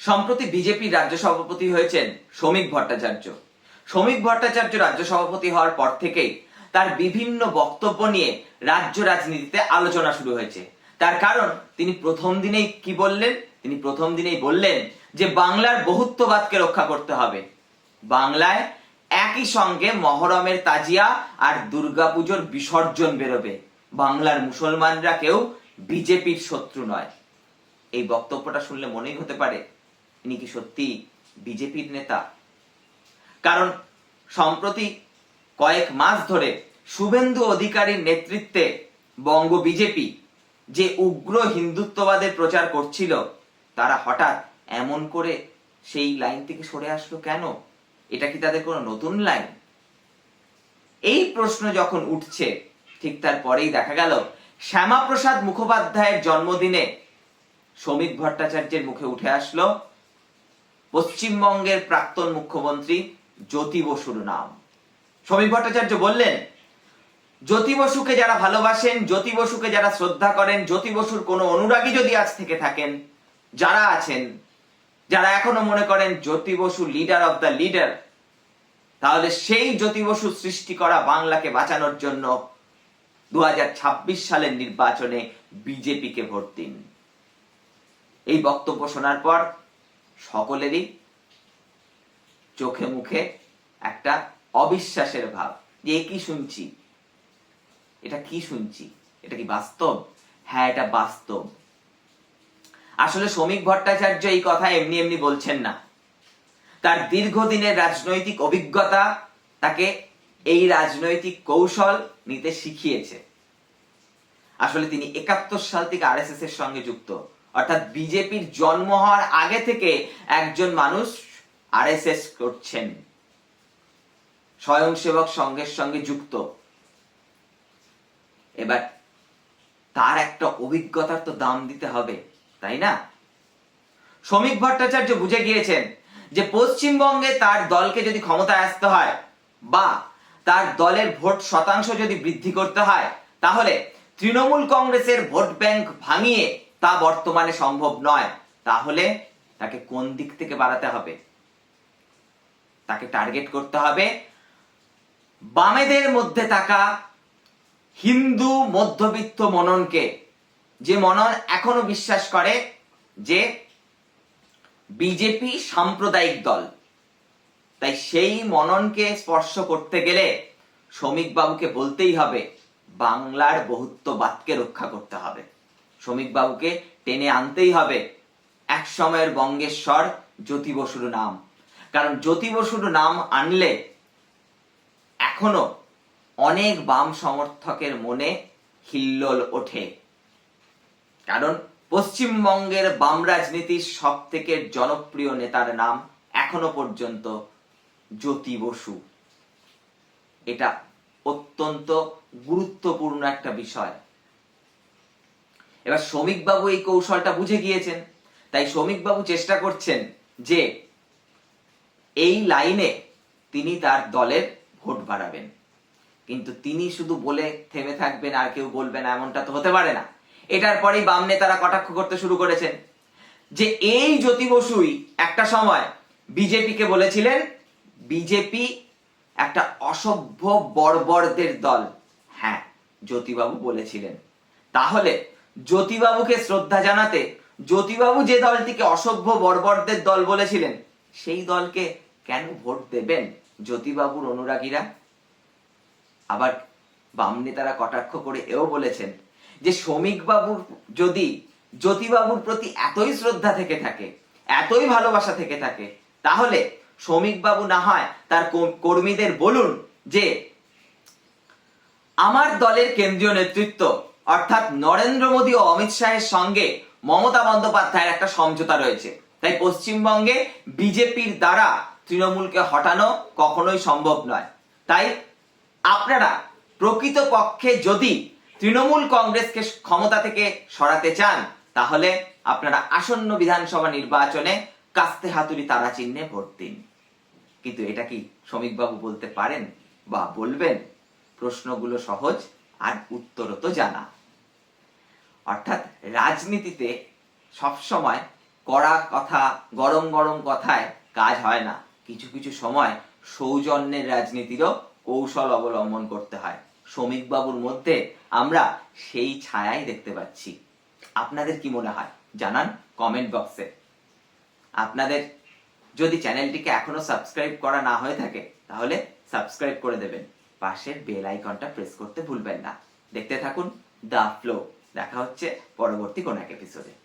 সম্প্রতি বিজেপির রাজ্য সভাপতি হয়েছেন শ্রমিক ভট্টাচার্য। শ্রমিক ভট্টাচার্য রাজ্য সভাপতি হওয়ার পর থেকেই তার বিভিন্ন বক্তব্য নিয়ে রাজ্য রাজনীতিতে আলোচনা শুরু হয়েছে। তার কারণ তিনি প্রথম দিনেই বললেন যে বাংলার বহুত্ববাদকে রক্ষা করতে হবে। বাংলায় একই সঙ্গে মহরমের তাজিয়া আর দুর্গাপুজোর বিসর্জন বেরোবে। বাংলার মুসলমানরা কেউ বিজেপির শত্রু নয়। এই বক্তব্যটা শুনলে মনেই হতে পারে ইনি কি সত্যি বিজেপির নেতা। কারণ সম্প্রতি কয়েক মাস ধরে শুভেন্দু অধিকারীর নেতৃত্বে বঙ্গ বিজেপি যে উগ্র হিন্দুত্ববাদের প্রচার করছিল, তারা হঠাৎ এমন করে সেই লাইন থেকে সরে আসলো কেন? এটা কি তাদের কোনো নতুন লাইন? এই প্রশ্ন যখন উঠছে, ঠিক তারপরেই দেখা গেল শ্যামাপ্রসাদ মুখোপাধ্যায়ের জন্মদিনে শ্রমিক ভট্টাচার্যের মুখে উঠে আসলো পশ্চিমবঙ্গের প্রাক্তন মুখ্যমন্ত্রী জ্যোতি বসুর নাম। শ্রমিক ভট্টাচার্য বললেন, জ্যোতি বসুকে যারা ভালোবাসেন, জ্যোতি বসুকে যারা শ্রদ্ধা করেন, জ্যোতি বসুর কোনো অনুরাগী যদি আজ থেকে থাকেন, যারা আছেন, যারা এখনো মনে করেন Jyoti Basu leader of the leader, তাহলে সেই জ্যোতি বসু সৃষ্টি করা বাংলাকে বাঁচানোর জন্য 2026 সালের নির্বাচনে বিজেপিকে ভোট দিন। এই বক্তব্য শোনার পর সকলেরই চোখে মুখে একটা অবিশ্বাসের ভাব, যে কি শুনছি, এটা কি শুনছি, এটা কি বাস্তব? হ্যাঁ, এটা বাস্তব। আসলে শ্রমিক ভট্টাচার্য এই কথা এমনি এমনি বলছেন না। তার দীর্ঘদিনের রাজনৈতিক অভিজ্ঞতা তাকে এই রাজনৈতিক কৌশল নিতে শিখিয়েছে। আসলে তিনি 71 সাল থেকে আরএসএস এর সঙ্গে যুক্ত, অর্থাৎ বিজেপির জন্ম হওয়ার আগে থেকে একজন মানুষ আরএসএস করছেন, স্বয়ংসেবক সংঘের সঙ্গে যুক্ত। এবার তার একটা অভিজ্ঞতার তো দাম দিতে হবে, তাই না? শ্রমিক ভট্টাচার্য বুঝে গিয়েছেন যে পশ্চিমবঙ্গে তার দলকে যদি ক্ষমতায় আসতে হয় বা তার দলের ভোট শতাংশ যদি বৃদ্ধি করতে হয়, তাহলে তৃণমূল কংগ্রেসের ভোট ব্যাংক ভাঙিয়ে তা বর্তমানে সম্ভব নয়। তাহলে তাকে কোন দিক থেকে বাড়াতে হবে? তাকে টার্গেট করতে হবে বামেদের মধ্যে থাকা হিন্দু মধ্যবিত্ত মননকে, যে মনন এখনো বিশ্বাস করে যে বিজেপি সাম্প্রদায়িক দল। তাই সেই মননকে স্পর্শ করতে গেলে শ্রমিক বাবুকে বলতেই হবে বাংলার বহুত্ববাদকে রক্ষা করতে হবে। শ্রমিক বাবুকে টেনে আনতেই হবে এক সময়ের বঙ্গেশ্বর জ্যোতি বসুর নাম। কারণ জ্যোতি বসুর নাম আনলে এখনো অনেক বাম সমর্থকের মনে হিল্লোল ওঠে। কারণ পশ্চিমবঙ্গের বাম রাজনীতির সব থেকে জনপ্রিয় নেতার নাম এখনো পর্যন্ত জ্যোতি বসু। এটা অত্যন্ত গুরুত্বপূর্ণ একটা বিষয়। এবার শ্রমিক বাবু এই কৌশলটা বুঝে গিয়েছেন, তাই শ্রমিক বাবু চেষ্টা করছেন যে এই লাইনে তিনি তার দলের ভোট বাড়াবেন। কিন্তু তিনি শুধু বলে থেমে থাকবেন আর কেউ বলবে না, এমনটা তো হতে পারে না। এটার পরেই বাম নেতারা কটাক্ষ করতে শুরু করেছেন যে এই জ্যোতি বসুই একটা সময় বিজেপিকে বলেছিলেন বিজেপি একটা অসভ্য বর্বরদের দল। হ্যাঁ, জ্যোতিবাবু বলেছিলেন। তাহলে জ্যোতিবাবুকে শ্রদ্ধা জানাতে জ্যোতিবাবু যে দলটিকে অসভ্য বর্বরদের দল বলেছিলেন, সেই দলকে কেন ভোট দেবেন জ্যোতিবাবুর অনুরাগীরা? আবার বাম নেতারা কটাক্ষ করে এও বলেছেন যে শ্রমিক বাবুর যদি জ্যোতিবাবুর প্রতি এতই শ্রদ্ধা থেকে থাকে, এতই ভালোবাসা থেকে থাকে, তাহলে শ্রমিক বাবু না হয় তার কর্মীদের বলুন যে আমার দলের কেন্দ্রীয় নেতৃত্ব অর্থাৎ নরেন্দ্র মোদী ও অমিত শাহের সঙ্গে মমতা বন্দ্যোপাধ্যায়ের একটা সমঝোতা রয়েছে। তাই পশ্চিমবঙ্গে বিজেপির দ্বারা তৃণমূলকে হটানো কখনোই সম্ভব নয়। তাই আপনারা প্রকৃতপক্ষে যদি তৃণমূল কংগ্রেসকে ক্ষমতা থেকে সরাতে চান, তাহলে আপনারা আসন্ন বিধানসভা নির্বাচনে কাস্তে হাতুড়ি তারা চিহ্নে ভোট দিন। কিন্তু এটা কি শ্রমিকবাবু বলতে পারেন বা বলবেন? প্রশ্নগুলো সহজ আর উত্তরও তো জানা। অর্থাৎ রাজনীতিতে সবসময় কড়া কথা, গরম গরম কথায় কাজ হয় না। কিছু কিছু সময় সৌজন্যের রাজনীতিরও কৌশল অবলম্বন করতে হয়। শ্রমিক বাবুর মধ্যে আমরা সেই ছায়াই দেখতে পাচ্ছি। আপনাদের কি মনে হয় জানান কমেন্ট বক্সে। আপনাদের যদি চ্যানেলটিকে এখনো সাবস্ক্রাইব করা না হয়ে থাকে তাহলে সাবস্ক্রাইব করে দেবেন, পাশের বেল আইকনটা প্রেস করতে ভুলবেন না। দেখতে থাকুন দ্য ফ্লো। দেখা হচ্ছে পরবর্তী কোন এক এপিসোডে।